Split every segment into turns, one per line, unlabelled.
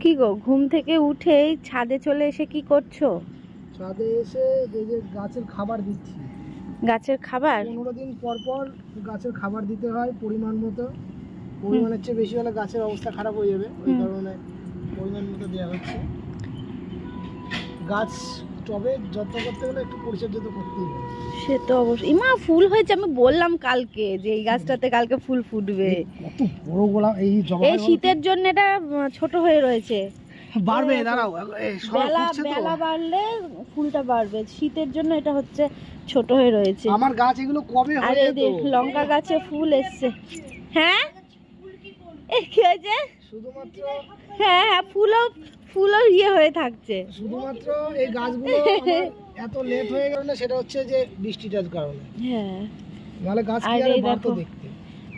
কি গো, ঘুম থেকে উঠে ছাদে চলে এসে কি করছো?
ছাদে এসে এই যে গাছের খাবার দিচ্ছি।
গাছের খাবার
15 দিন পর পর গাছের খাবার দিতে হয় পরিমাণ মতো। পরিমাণের চেয়ে বেশি হলে গাছের অবস্থা খারাপ হয়ে যাবে, ওই কারণে পরিমাণ মতো দেওয়া হচ্ছে। গাছ টবে যত্ন করতে গেলে একটু পরিচর্যা তো করতেই হবে।
সে তো অবশ্যই। মা ফুল হয়েছে, আমি বললাম কালকে যে এই গাছটাতে কালকে ফুল ফুটবে।
কত বড় গোলাপ! এই
এই শীতের জন্য এটা ছোট হয়ে রয়েছে,
বাড়বে। দাঁড়াও,
বেলা বাড়লে ফুলটা বাড়বে। শীতের জন্য এটা হচ্ছে ছোট হয়ে রয়েছে।
আমার গাছ এগুলো কবে
আর এই যে লঙ্কা গাছে ফুল এসছে। হ্যাঁ কি হয়েছে?
শুধুমাত্র
হ্যাঁ, ফুলও ইয়ে হয়ে থাকছে।
শুধুমাত্র এই গাছগুলো এত লেট হয়ে গেল না, সেটা হচ্ছে যে বৃষ্টিটার কারণে।
হ্যাঁ,
নাহলে গাছ কি আর বাড়তো দেখতে।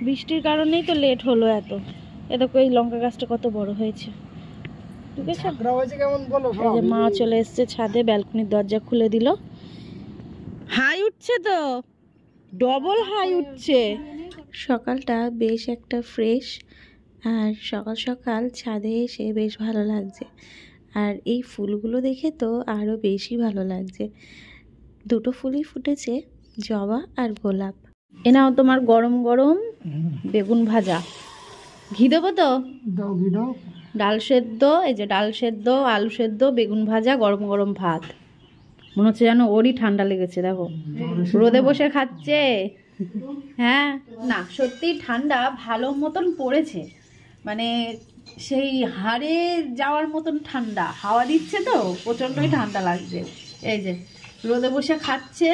বৃষ্টির কারণেই তো লেট হলো এত। দেখো এই লঙ্কা গাছটা কত বড় হয়েছে। ঠিক আছে,
ঝাঁকড়া হয়েছে কেমন বলো।
এই যে মা চলে এসেছে ছাদে, ব্যালকনির দরজা খুলে দিল। হাই উঠছে তো, ডবল হাই উঠছে। সকালটা বেশ একটা ফ্রেশ, আর সকাল সকাল ছাদে এসে বেশ ভালো লাগছে। আর এই ফুলগুলো দেখে তো আরও বেশি ভালো লাগছে। দুটো ফুলই ফুটেছে, জবা আর গোলাপ। এ নাও তোমার গরম গরম বেগুন ভাজা। ঘি দেবো তো?
দাও ঘি দাও।
ডাল সেদ্ধ, এই যে ডাল সেদ্ধ, আলু সেদ্ধ, বেগুন ভাজা, গরম গরম ভাত। মনে হচ্ছে যেন ওরই ঠান্ডা লেগেছে। দেখো রোদে বসে খাচ্ছে। হ্যাঁ, না সত্যি ঠান্ডা ভালো মতন পড়েছে, মানে সেই হাড়ে যাওয়ার মতন ঠান্ডা। হাওয়া দিচ্ছে তো প্রচণ্ডই ঠান্ডা লাগছে। এই যে রোদে বসে খাচ্ছে,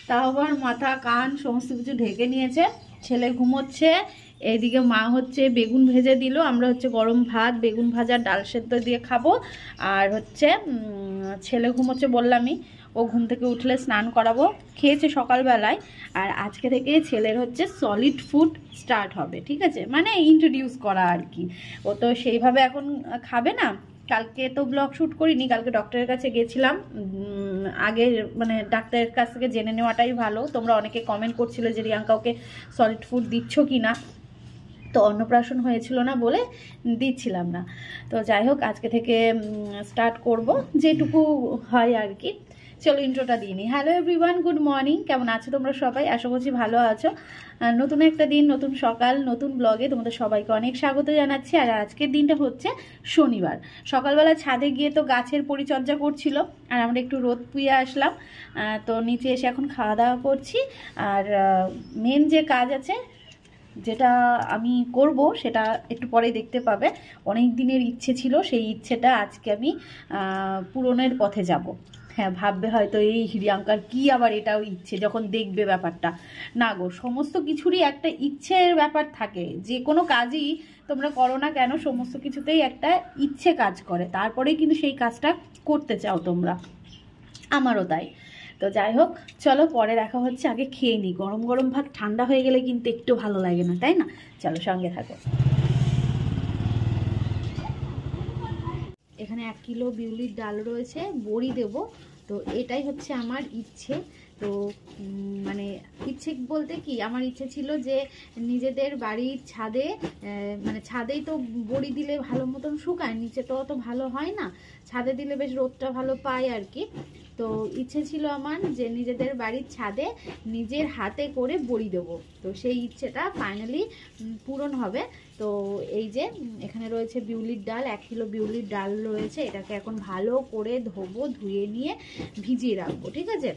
তাও আবার মাথা কান সমস্ত কিছু ঢেকে নিয়েছে। ছেলে ঘুমোচ্ছে, এইদিকে মা হচ্ছে বেগুন ভেজে দিল। আমরা হচ্ছে গরম ভাত, বেগুন ভাজা, ডাল সেদ্ধ দিয়ে খাবো। আর হচ্ছে ছেলে ঘুমোচ্ছে বললামই, ও ঘুম থেকে উঠলে স্নান করাবো। খেয়েছে সকালবেলায়। আর আজকে থেকে ছেলের হচ্ছে সলিড ফুড স্টার্ট হবে, ঠিক আছে, মানে ইন্ট্রোডিউস করা আর কি। ও তো সেইভাবে এখন খাবে না। কালকে তো ব্লগ শ্যুট করিনি, কালকে ডক্টরের কাছে গেছিলাম। আগে মানে ডাক্তারের কাছ থেকে জেনে নেওয়াটাই ভালো। তোমরা অনেকে কমেন্ট করছিলে যে রিয়াঙ্কা ওকে সলিড ফুড দিচ্ছ কি না, তো অন্নপ্রাশন হয়েছিল না বলে দিচ্ছিলাম না। তো যাই হোক, আজকে থেকে স্টার্ট করব যেটুকু হয় আর কি। চলো ইন্ট্রোটা দিয়ে নিই। Hello everyone, good morning. কেমন আছো তোমরা সবাই? আশা করছি ভালো আছো। নতুন একটা দিন, নতুন সকাল, নতুন ব্লগে তোমাদের সবাইকে অনেক স্বাগত জানাচ্ছি। আর আজকের দিনটা হচ্ছে শনিবার। সকালবেলা ছাদে গিয়ে তো গাছের পরিচর্যা করছিল, আর আমরা একটু রোদ পুয়ে আসলাম। তো নিচে এসে এখন খাওয়া দাওয়া করছি। আর মেন যে কাজ আছে, যেটা আমি করব, সেটা একটু পরে দেখতে পাবে। অনেক দিনের ইচ্ছে ছিল, সেই ইচ্ছেটা আজকে আমি পূরণের পথে যাব। হ্যাঁ, ভাববে হয়তো এই রিয়াঙ্কার কি আবার এটাও ইচ্ছে, যখন দেখবে ব্যাপারটা। না গো, সমস্ত কিছুরই একটা ইচ্ছের ব্যাপার থাকে। যে কোনো কাজই তোমরা করো না কেন, সমস্ত কিছুতেই একটা ইচ্ছে কাজ করে, তারপরেই কিন্তু সেই কাজটা করতে চাও তোমরা। আমারও তাই। তো যাই হোক, চলো পরে দেখা হচ্ছে। আগে খেয়ে নিই, গরম গরম ভাত ঠান্ডা হয়ে গেলে কিন্তু একটু ভালো লাগে না, তাই না? চলো সঙ্গে থাকো। এখানে 1 কিলো বিউলির ডাল রয়েছে, বড়ি দেব। তো এটাই হচ্ছে আমার ইচ্ছে। তো মানে ইচ্ছে বলতে কি, আমার ইচ্ছে ছিল যে নিজেদের বাড়ির ছাদে, মানে ছাদেই তো বড়ি দিলে ভালো মতন শুকায়, নিচে তো অত ভালো হয় না, ছাদে দিলে বেশ রোদটা ভালো পায় আর কি। তো ইচ্ছে ছিল আমার যে নিজেদের বাড়ির ছাদে নিজের হাতে করে বড়ি দেবো। তো সেই ইচ্ছেটা ফাইনালি পূরণ হবে। তো এই যে এখানে রয়েছে বিউলির ডাল, 1 কিলো বিউলির ডাল রয়েছে। এটাকে এখন ভালো করে ধোবো, ধুয়ে নিয়ে ভিজিয়ে রাখবো, ঠিক আছে?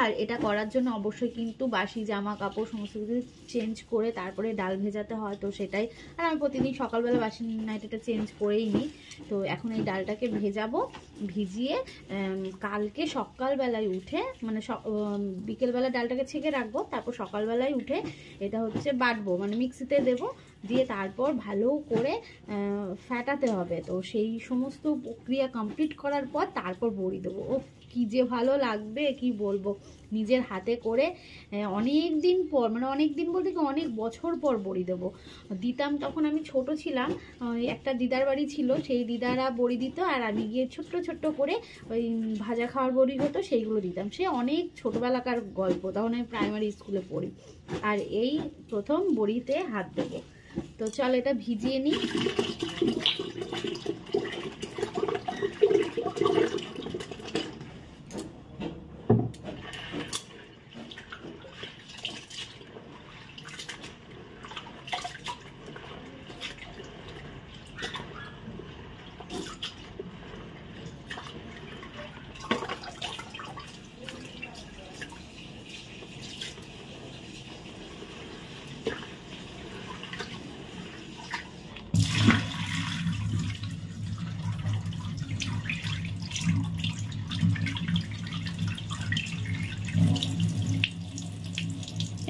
আর এটা করার জন্য অবশ্যই কিন্তু বাসি জামা কাপড় সমস্ত কিছু চেঞ্জ করে তারপরে ডাল ভেজাতে হয়। তো সেটাই, আর আমি প্রতিদিন সকালবেলা বাসি নাইটিটা চেঞ্জ করেই নিই। তো এখন এই ডালটাকে ভেজাবো, ভিজিয়ে কালকে সকালবেলায় উঠে, মানে বিকেলবেলা ডালটাকে ছেঁকে রাখবো, তারপর সকালবেলায় উঠে এটা হচ্ছে বাটবো, মানে মিক্সিতে দেবো, দিয়ে তারপর ভালো করে ফ্যাটাতে হবে। তো সেই সমস্ত প্রক্রিয়া কমপ্লিট করার পর তারপর বড়ি দেবো। ও কি যে ভালো লাগবে কি বলবো, নিজের হাতে করে অনেক দিন পর, মানে অনেক দিন বলতে কি অনেক বছর পর বড়ি দেবো। দিতাম তখন আমি ছোট ছিলাম, একটা দিদার বাড়ি ছিল, সেই দিদারা বড়ি দিত, আর আমি গিয়ে ছোট্ট ছোট্ট করে ওই ভাজা খাওয়ার বড়ি হতো সেইগুলো দিতাম। সে অনেক ছোটোবেলাকার গল্প, তখন আমি প্রাইমারি স্কুলে পড়ি। আর এই প্রথম বড়িতে হাত দেবো। তো চল এটা ভিজিয়ে নিই।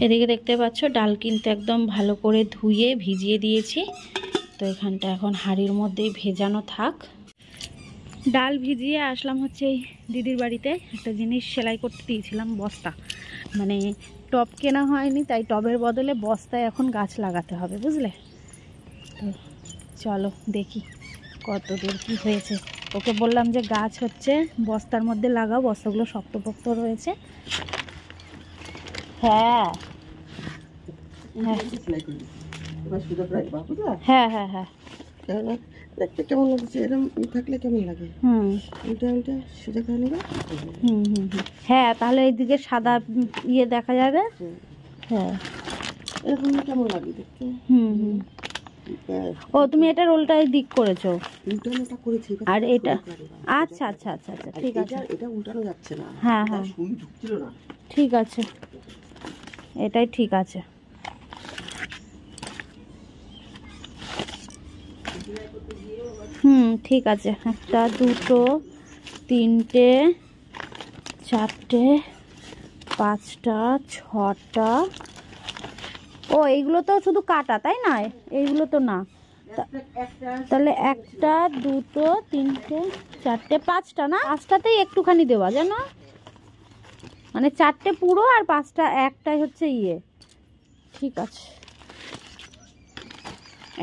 এদিকে দেখতে পাচ্ছ ডাল কিন্তু একদম ভালো করে ধুয়ে ভিজিয়ে দিয়েছি। তো এখানটা এখন হাঁড়ির মধ্যেই ভেজানো থাক। ডাল ভিজিয়ে আসলাম হচ্ছে এই দিদির বাড়িতে। একটা জিনিস সেলাই করতে দিয়েছিলাম, বস্তা, মানে টব কেনা হয়নি, তাই টবের বদলে বস্তায় এখন গাছ লাগাতে হবে, বুঝলে। তো চলো দেখি কত দূর কী হয়েছে। ওকে বললাম যে গাছ হচ্ছে বস্তার মধ্যে লাগাও, বস্তাগুলো শক্তপোক্ত রয়েছে। হ্যাঁ হ্যাঁ হ্যাঁ হ্যাঁ
দেখতে কেমন লাগছে, এরকম থাকলে কেমন লাগে? উল্টা উল্টা সোজা করে নেবে।
হ্যাঁ, তাহলে এইদিকে সাদা ইয়ে দেখা যাবে। হ্যাঁ,
এরকম কেমন লাগে দেখতে?
ও তুমি এটার উল্টাই দিক করেছো?
উল্টানোটা করেছি।
আর এটা আচ্ছা আচ্ছা আচ্ছা আচ্ছা, ঠিক আছে।
এটা উল্টানো যাচ্ছে না।
হ্যাঁ হ্যাঁ,
সুই ঢুকছিল না।
ঠিক আছে, এটাই ঠিক আছে। ঠিক আছে। একটা, দুটো, তিনটে, চারটে, পাঁচটা, ছটা। ও এইগুলো তো শুধু কাটা, তাই না? এইগুলো তো না। তাহলে একটা, দুটো, তিনটে, চারটে, পাঁচটা না? পাঁচটাতেই একটুখানি দেওয়া জানো, মানে চারটে পুরো আর পাঁচটা একটাই হচ্ছে ইয়ে। ঠিক আছে,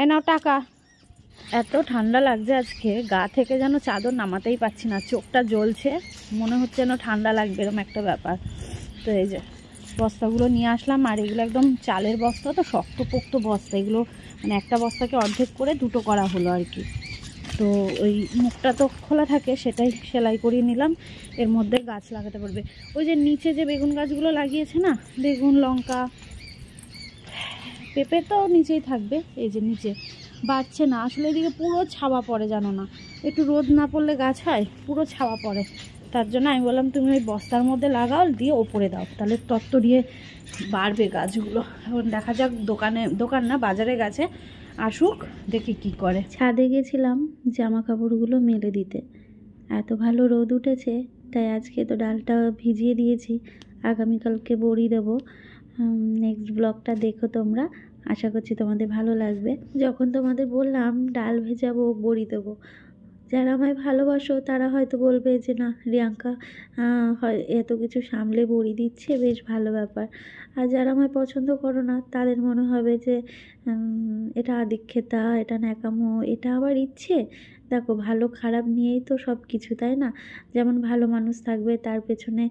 এ নাও টাকা। এত ঠান্ডা লাগছে আজকে, গা থেকে যেন চাদর নামাতেই পারছি না, চোখটা জ্বলছে, মনে হচ্ছে যেন ঠান্ডা লাগবে, এরকম একটা ব্যাপার। তো এই যে বস্তাগুলো নিয়ে আসলাম, আর এগুলো একদম চালের বস্তা, তো শক্তপোক্ত বস্তা এগুলো, মানে একটা বস্তাকে অর্ধেক করে দুটো করা হলো আর কি। তো ওই মুখটা তো খোলা থাকে, সেটাই সেলাই করিয়ে নিলাম। এর মধ্যে গাছ লাগাতে পারবে। ওই যে নিচে যে বেগুন গাছগুলো লাগিয়েছে না, বেগুন, লঙ্কা, পেঁপে তো নিচেই থাকবে। এই যে নিচে বাড়ছে না আসলে, এদিকে পুরো ছাওয়া পড়ে, জানো না, একটু রোদ না পড়লে গাছ হয়, পুরো ছাওয়া পড়ে। তার জন্য আমি বললাম তুমি ওই বস্তার মধ্যে লাগাও, দিয়ে ওপরে দাও, তাহলে তত্তরিয়ে বাড়বে গাছগুলো। এখন দেখা যাক, দোকান না বাজারে গাছে আসুক, দেখি কি করে। ছাদে গেছিলাম জামা কাপড়গুলো মেলে দিতে, এত ভালো রোদ উঠেছে, তাই আজকে তো ডালটা ভিজিয়ে দিয়েছি, আগামীকালকে বড়ি দেবো। নেক্সট ব্লগটা দেখো তোমরা, আশা করছি তোমাদের ভালো লাগবে। যখন তোমাদের বললাম ডাল ভেজাবো, বড়ি দেবো, যারা আমায় ভালোবাসো তারা হয়তো বলবে যে না, রিয়াঙ্কা হয় এত কিছু সামলে বড়ি দিচ্ছে, বেশ ভালো ব্যাপার। আর যারা আমায় পছন্দ করো না, তাদের মনে হবে যে এটা আদিক্ষেতা, এটা ন্যাকামো, এটা আবার ইচ্ছে। দেখো, ভালো খারাপ নিয়েই তো সব কিছু, তাই না? যেমন ভালো মানুষ থাকবে, তার পেছনে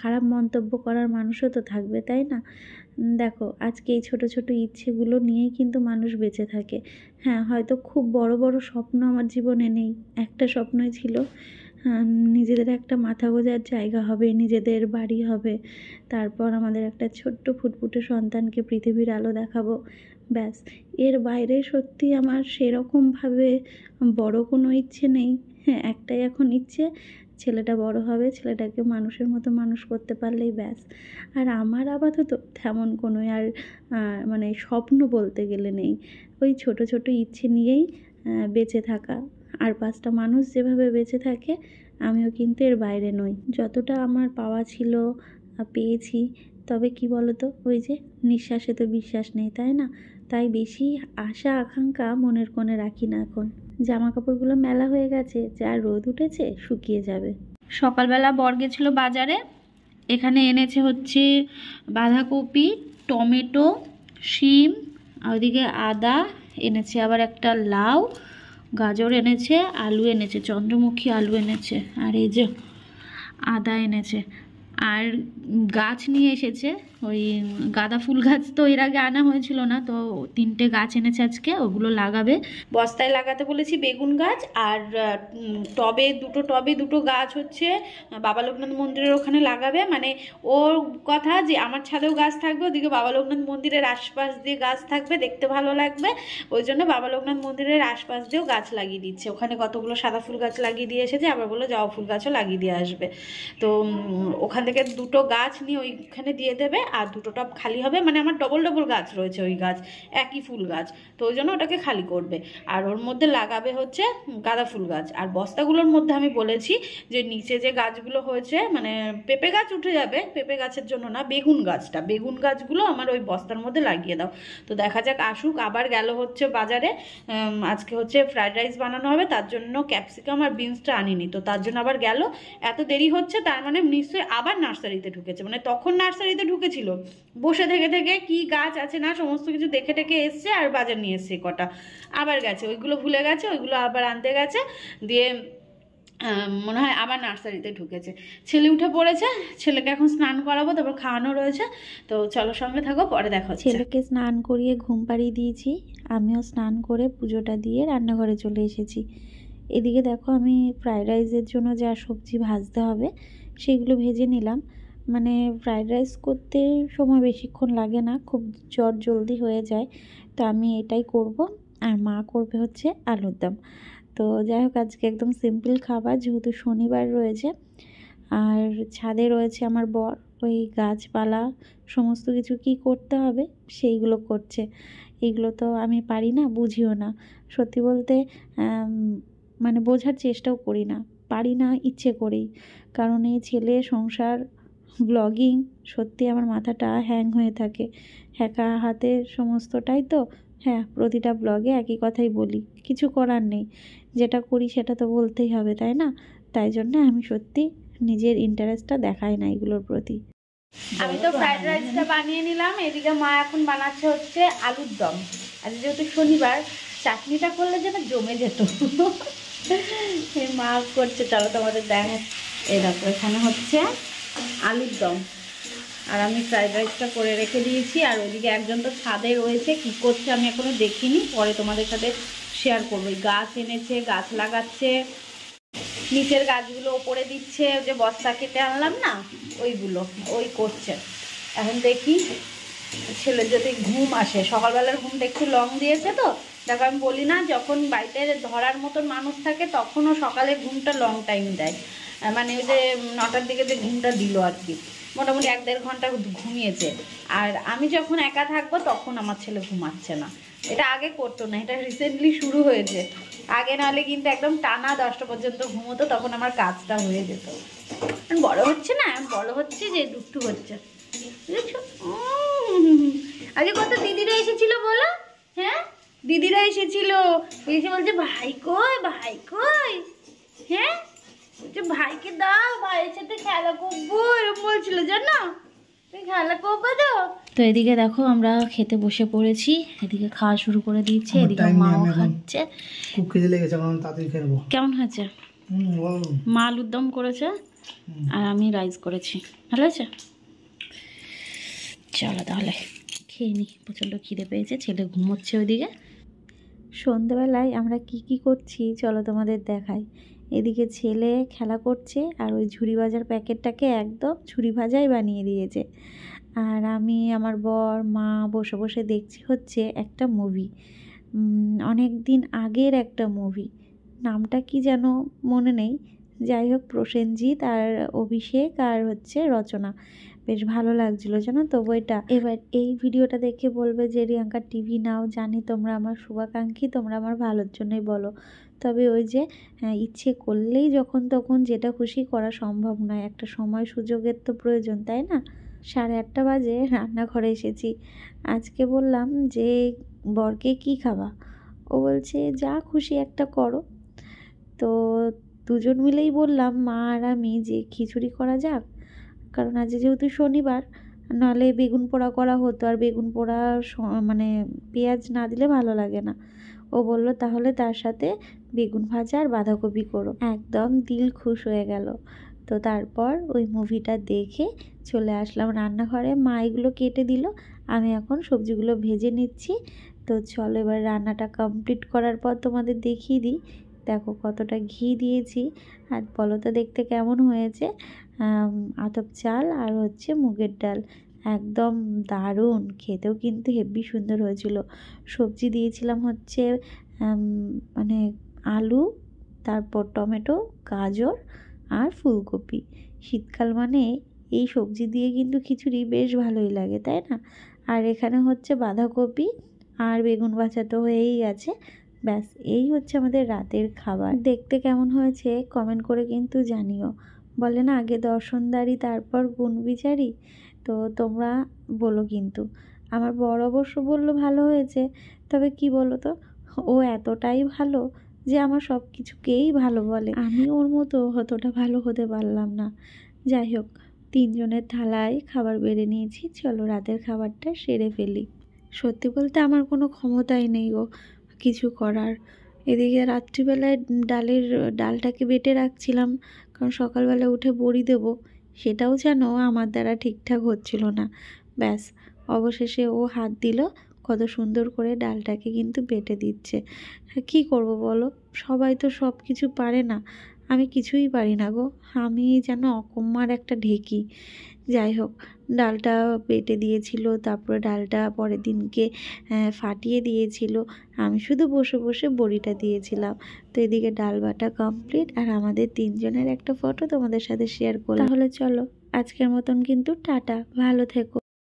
খারাপ মন্তব্য করার মানুষও তো থাকবে, তাই না? দেখো, আজকে এই ছোট ছোট ইচ্ছেগুলো নিয়েই কিন্তু মানুষ বেঁচে থাকে। হ্যাঁ, হয়তো খুব বড় বড় স্বপ্ন আমার জীবনে নেই, একটা স্বপ্নই ছিল, নিজেদের একটা মাথা গোঁজার জায়গা হবে, নিজেদের বাড়ি হবে, তারপর আমাদের একটা ছোট্ট ফুটফুটে সন্তানকে পৃথিবীর আলো দেখাবো, ব্যাস। এর বাইরে সত্যি আমার সেরকমভাবে বড় কোনো ইচ্ছে নেই। হ্যাঁ, একটাই এখন ইচ্ছে, ছেলেটা বড় হবে, ছেলেটাকে মানুষের মতো মানুষ করতে পারলেই ব্যাস। আর আমার আপাতত তেমন কোনো আর মানে স্বপ্ন বলতে গেলে নেই, ওই ছোট ছোট ইচ্ছে নিয়েই বেঁচে থাকা। আর পাঁচটা মানুষ যেভাবে বেঁচে থাকে, আমিও কিন্তু এর বাইরে নই। যতটা আমার পাওয়া ছিল পেয়েছি, তবে কি বলতো, ওই যে নিঃশ্বাসে তো বিশ্বাস নেই, তাই না? তাই বেশি আশা আকাঙ্ক্ষা মনের কোণে রাখি না এখন। জামা কাপড়গুলো মেলা হয়ে গেছে, যা রোদ উঠেছে শুকিয়ে যাবে। সকালবেলা বর গেছিল বাজারে, এখানে এনেছে হচ্ছে বাঁধাকপি, টমেটো, শিম, আর ওদিকে আদা এনেছে, আবার একটা লাউ, গাজর এনেছে, আলু এনেছে, চন্দ্রমুখী আলু এনেছে, আর এই যে আদা এনেছে। আর গাছ নিয়ে এসেছে, ওই গাঁদা ফুল গাছ তো এর আগে আনা হয়েছিল না, তো 3টে গাছ এনেছে আজকে, ওগুলো লাগাবে। বস্তায় লাগাতে বলেছি বেগুন গাছ, আর দুটো টবে দুটো গাছ হচ্ছে বাবা লোকনাথ মন্দিরের ওখানে লাগাবে। মানে ওর কথা যে আমার ছাদেও গাছ থাকবে, ওদিকে বাবা লোকনাথ মন্দিরের আশপাশ দিয়ে গাছ থাকবে, দেখতে ভালো লাগবে, ওই জন্য বাবা লোকনাথ মন্দিরের আশপাশ দিয়েও গাছ লাগিয়ে দিচ্ছে। ওখানে কতগুলো সাদা ফুল গাছ লাগিয়ে দিয়ে এসেছে, আবার বললো জবা ফুল গাছও লাগিয়ে দিয়ে আসবে। তো ওখান থেকে দুটো গাছ নিয়ে ওইখানে দিয়ে দেবে, আর 2টো টব খালি হবে, মানে আমার ডবল ডবল গাছ রয়েছে, ওই গাছ একই ফুল গাছ, তো ওই জন্য ওটাকে খালি করবে। আর ওর মধ্যে লাগাবে হচ্ছে গাঁদা ফুল গাছ। আর বস্তাগুলোর মধ্যে আমি বলেছি যে নিচে যে গাছগুলো হয়েছে, মানে পেঁপে গাছ উঠে যাবে, পেঁপে গাছের জন্য না, বেগুন গাছগুলো আমার ওই বস্তার মধ্যে লাগিয়ে দাও। তো দেখা যাক আসুক। আবার গেল হচ্ছে বাজারে, আজকে হচ্ছে ফ্রাইড রাইস বানানো হবে, তার জন্য ক্যাপসিকাম আর বিনসটা আনিনি, তো তার জন্য আবার গেল। এত দেরি হচ্ছে তার মানে নিশ্চয়ই আবার নার্সারিতে ঢুকেছে, মানে তখন নার্সারিতে ঢুকেছিল, বসে থেকে থেকে কি গাছ আছে না সমস্ত কিছু দেখে টেকে এসছে, আর বাজার নিয়ে এসছে কটা, আবার গেছে, ওইগুলো ভুলে গেছে, ওইগুলো আবার আনতে গেছে, দিয়ে মনে হয় আবার নার্সারিতে ঢুকেছে। ছেলে উঠে পড়েছে, ছেলেকে এখন স্নান করাবো, তারপর খাওয়ানো রয়েছে, তো চলো সঙ্গে থাকো, পরে দেখা হচ্ছে। ছেলেকে স্নান করিয়ে ঘুম পাড়িয়ে দিয়েছি, আমিও স্নান করে পুজোটা দিয়ে রান্নাঘরে চলে এসেছি। এদিকে দেখো আমি ফ্রাইড রাইসের জন্য যা সবজি ভাজতে হবে সেগুলো ভেজে নিলাম। মানে ফ্রাইড রাইস করতে সময় বেশিক্ষণ লাগে না, খুব জলদি হয়ে যায়, তো আমি এটাই করব। আর মা করবে হচ্ছে আলুর দম। তো যাই হোক, আজকে একদম সিম্পল খাবার, যেহেতু শনিবার রয়েছে। আর ছাদে রয়েছে আমার বর, ওই গাছপালা সমস্ত কিছু কি করতে হবে সেইগুলো করছে। এইগুলো তো আমি পারি না, বুঝিও না, সত্যি বলতে মানে বোঝার চেষ্টাও করি না, পারি না ইচ্ছে করেই। কারণ এই ছেলে, সংসার, ব্লগিং, সত্যি আমার মাথাটা হ্যাং হয়ে থাকে। একা হাতে সমস্তটাই তো, হ্যাঁ প্রতিটা ব্লগে একই কথাই বলি, কিছু করার নেই, যেটা করি সেটা তো বলতেই হবে, তাই না? তাই জন্য আমি সত্যি নিজের ইন্টারেস্টটা দেখাই না এগুলোর প্রতি। আমি তো ফ্রাইড রাইসটা বানিয়ে নিলাম, এদিকে মা এখন বানাচ্ছে হচ্ছে আলুর দম। আর যেহেতু শনিবার, চাটনিটা করলে যেন জমে যেত। মা করছে, চলো তোমাদের দেখা। এই দেখো এখানে হচ্ছে আলুর দম, আর আমি ফ্রাইড রাইসটা করে রেখে দিয়েছি। আর ওইদিকে একজন তো ছাদে রয়েছে, কি করছে আমি এখনো দেখিনি, পরে তোমাদের সাথে শেয়ার করবো। গাছ এনেছে, গাছ লাগাচ্ছে, নিচের গাছগুলো ওপরে দিচ্ছে, যে বস্তা কেটে আনলাম না ওইগুলো, ওই করছে। এখন দেখি ছেলের যদি ঘুম আসে, সকালবেলার ঘুমটা একটু লং দিয়েছে, তো দেখো আমি বলি না, যখন বাড়িতে ধরার মতন মানুষ থাকে তখনও সকালে ঘুমটা লং টাইম দেয়, মানে ওই যে 9টার দিকে যে ঘুমটা দিল আর কি, মোটামুটি 1-1.5 ঘন্টা ঘুমিয়েছে। আর আমি যখন একা থাকবো তখন আমার ছেলে ঘুমাচ্ছে না, এটা আগে করতো না, এটা রিসেন্টলি শুরু হয়েছে। আগে নাহলে কিন্তু একদম টানা 10টা পর্যন্ত ঘুমোতো, তখন আমার কাজটা হয়ে যেত। বড় হচ্ছে না, বড় হচ্ছে যে দুষ্টু হচ্ছে, বুঝেছো? আগে কত দিদিরা এসেছিল বলো, হ্যাঁ দিদিরা এসেছিল, এসে বলছে ভাই কই, ভাই কই, হ্যাঁ বলছে ভাইকে দাও, ভাইয়ের সাথে খেলা করবো, এরকম বলছিল, জানো তুমি খেলা করবো তো। তো এদিকে দেখো আমরা খেতে বসে পড়েছি, এদিকে খাওয়া শুরু করে দিয়েছে, এদিকে মাও খাচ্ছে।
খুব খিদে লেগেছে, কারণ তাড়াতাড়ি খেয়ে নেবো।
কেমন হয়েছে? মা আলুর দম করেছে আর আমি রাইস করেছি, ভালো হয়েছে। চলো তাহলে খেয়ে নি, প্রচণ্ড খিদে পেয়েছে, ছেলে ঘুমোচ্ছে ওইদিকে। সন্ধ্যেবেলায় আমরা কি করছি চলো তোমাদের দেখাই। এদিকে ছেলে খেলা করছে, আর ওই ঝুড়ি ভাজার প্যাকেটটাকে একদম ঝুড়ি ভাজাই বানিয়ে দিয়েছে। আর আমি, আমার বর, মা বসে বসে দেখছি হচ্ছে একটা মুভি, অনেক দিন আগের একটা মুভি, নামটা কি যেন মনে নেই, যাই হোক প্রসেনজিৎ আর অভিষেক আর হচ্ছে রচনা, বেশ ভালো লাগছিলো জানো তো বইটা। এবার এই ভিডিওটা দেখে বলবে যে রিয়াঙ্কা টিভি নাও, জানি তোমরা আমার শুভাকাঙ্ক্ষী, তোমরা আমার ভালোর জন্যই বলো, তবে ওই যে ইচ্ছে করলেই যখন তখন যেটা খুশি করা সম্ভব নয়, একটা সময় সুযোগের তো প্রয়োজন, তাই না? 8:30 বাজে রান্নাঘরে এসেছি। আজকে বললাম যে বরকে কি খাবা, ও বলছে যা খুশি একটা করো। তো দুজন মিলেই বললাম, মা আর আমি, যে খিচুড়ি করা যাক, কারণ আজ যেহেতু শনিবার, নাহলে বেগুন পোড়া করা হতো, আর বেগুন পোড়া মানে পেঁয়াজ না দিলে ভালো লাগে না। ও বলল তাহলে তার সাথে বেগুন ভাজা আর বাঁধাকপি করো, একদম দিল খুশ হয়ে গেল। তো তারপর ওই মুভিটা দেখে চলে আসলাম রান্নাঘরে, মা এগুলো কেটে দিল, আমি এখন সবজিগুলো ভেজে নিচ্ছি। তো চলো এবার রান্নাটা কমপ্লিট করার পর তোমাদের দেখিয়ে দিই। দেখো কতটা ঘি দিয়েছি, আর বলো তো দেখতে কেমন হয়েছে। আতপ চাল আর হচ্ছে মুগের ডাল, একদম দারুণ, খেতেও কিন্তু হেব্বি সুন্দর হয়েছিল। সবজি দিয়েছিলাম হচ্ছে মানে আলু, তারপর টমেটো, গাজর আর ফুলকপি। শীতকাল মানে এই সবজি দিয়ে কিন্তু খিচুড়ি বেশ ভালোই লাগে, তাই না? আর এখানে হচ্ছে বাঁধাকপি আর বেগুন ভাজা তো হয়েই গেছে। ব্যাস, এই হচ্ছে আমাদের রাতের খাবার। দেখতে কেমন হয়েছে কমেন্ট করে কিন্তু জানিও। বলে না, আগে দর্শনদারি তারপর গুণ বিচারি। তো তোমরা বলো কিন্তু। আমার বড় অবশ্য বললো ভালো হয়েছে, তবে কি বলো তো, ও এতটাই ভালো যে আমার সব কিছুকেই ভালো বলে। আমি ওর মতো অতটা ভালো হতে পারলাম না। যাই হোক, 3 জনের থালায় খাবার বেড়ে নিয়েছি, চলো রাতের খাবারটা সেরে ফেলি। সত্যি বলতে আমার কোনো ক্ষমতাই নেই গো কিছু করার। এদিকে রাত্রিবেলায় ডালটাকে বেটে রাখছিলাম, কারণ সকালবেলা উঠে বড়ি দেবো, সেটাও যেন আমার দ্বারা ঠিকঠাক হচ্ছিল না। ব্যাস, অবশেষে ও হাত দিল, কত সুন্দর করে ডালটাকে কিন্তু বেটে দিচ্ছে। কী করব বলো, সবাই তো সব কিছু পারে না, আমি কিছুই পারি না গো। আমি যেন অকম্মার একটা ঢেকি। যাই হোক, ডালটা বেটে দিয়েছিল, তারপরে ডালটা পরের দিনকে ফাটিয়ে দিয়েছিল, আমি শুধু বসে বসে বড়িটা দিয়েছিলাম। তো এদিকে ডাল বাটা কমপ্লিট, আর আমাদের 3 জনের একটা ফটো তোমাদের সাথে শেয়ার করলাম। তাহলে চলো, আজকের মতন কিন্তু টাটা, ভালো থেকো।